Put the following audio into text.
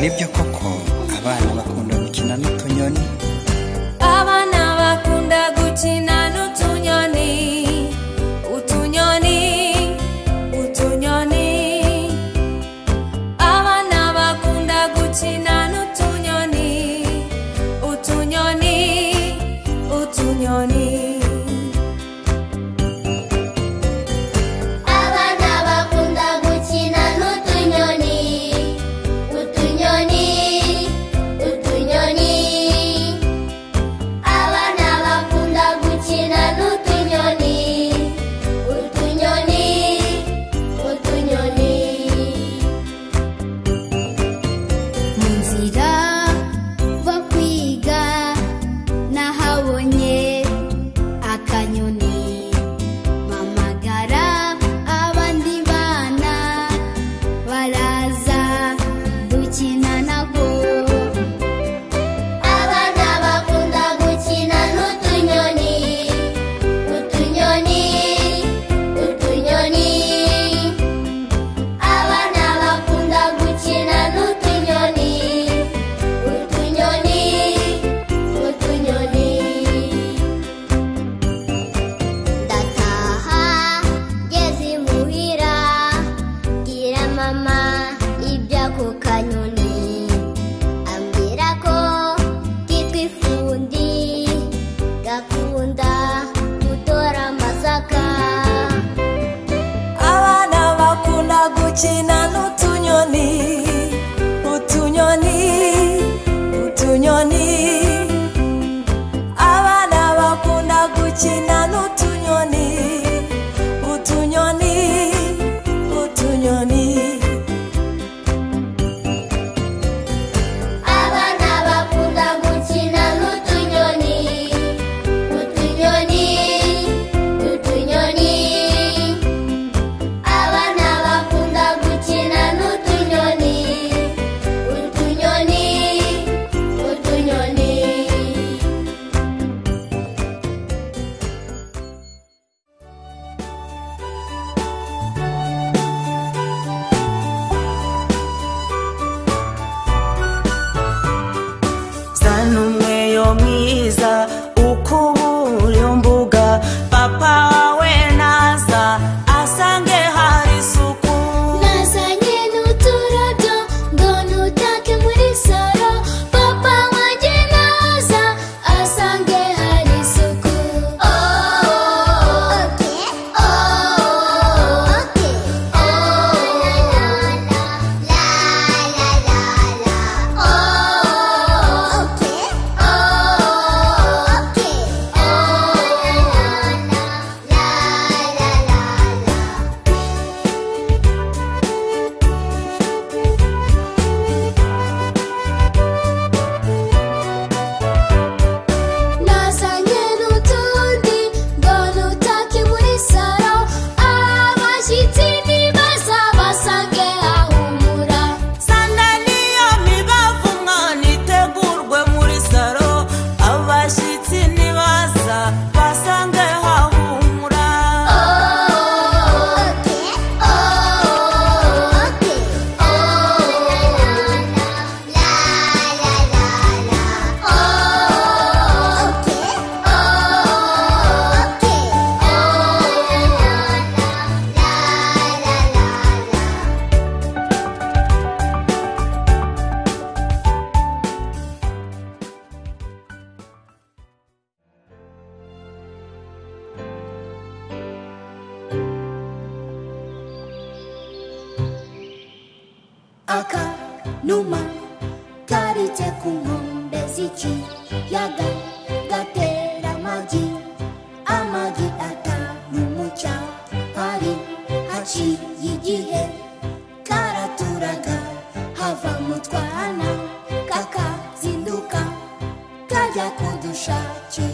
nibyo koko abana bakunda gukina n'utunyoni. Abana bakunda gukina n'utunyoni, utunyoni, utunyoni. Abana bakunda gukina n'utunyoni, utunyoni, utunyoni. Gukina n'utunyoni, utunyoni, utunyoni. Abana bakunda gukina n'utunyoni, utunyoni, utunyoni. Abana bakunda gukina n'utunyoni, utunyoni, utunyoni. Abana bakunda gukina n'utunyoni, utunyoni, utunyoni. Zana umweyo mwiza ukubura iyo mbuga, papa wawe naza asange hari isuku. Nazanye n'uturabyo ngo nutake muri saro, papa wanjye naza asange hari isuku. Oh, okay, oh, okay, oh, la la la, la la la la, oh, okay, oh, okay, oh, la la la, la la la. Nazanye n'utundi ngo nutake muri saro, abashyitsi nibaza basange hahumura. Sandaliyo mibavu mwana itegurwe muri saro, abashyitsi nibaza basange hahumura. Oh, okay, oh, okay, oh, la la la, la la la la, oh, okay, oh, okay, oh, akanuma karitse ku nkombe z'ikiyaga gatera amagi, amagi atanu mu cyahari. Haciye igihe karaturaga havamo utwana, kakazinduka kajya kudushakira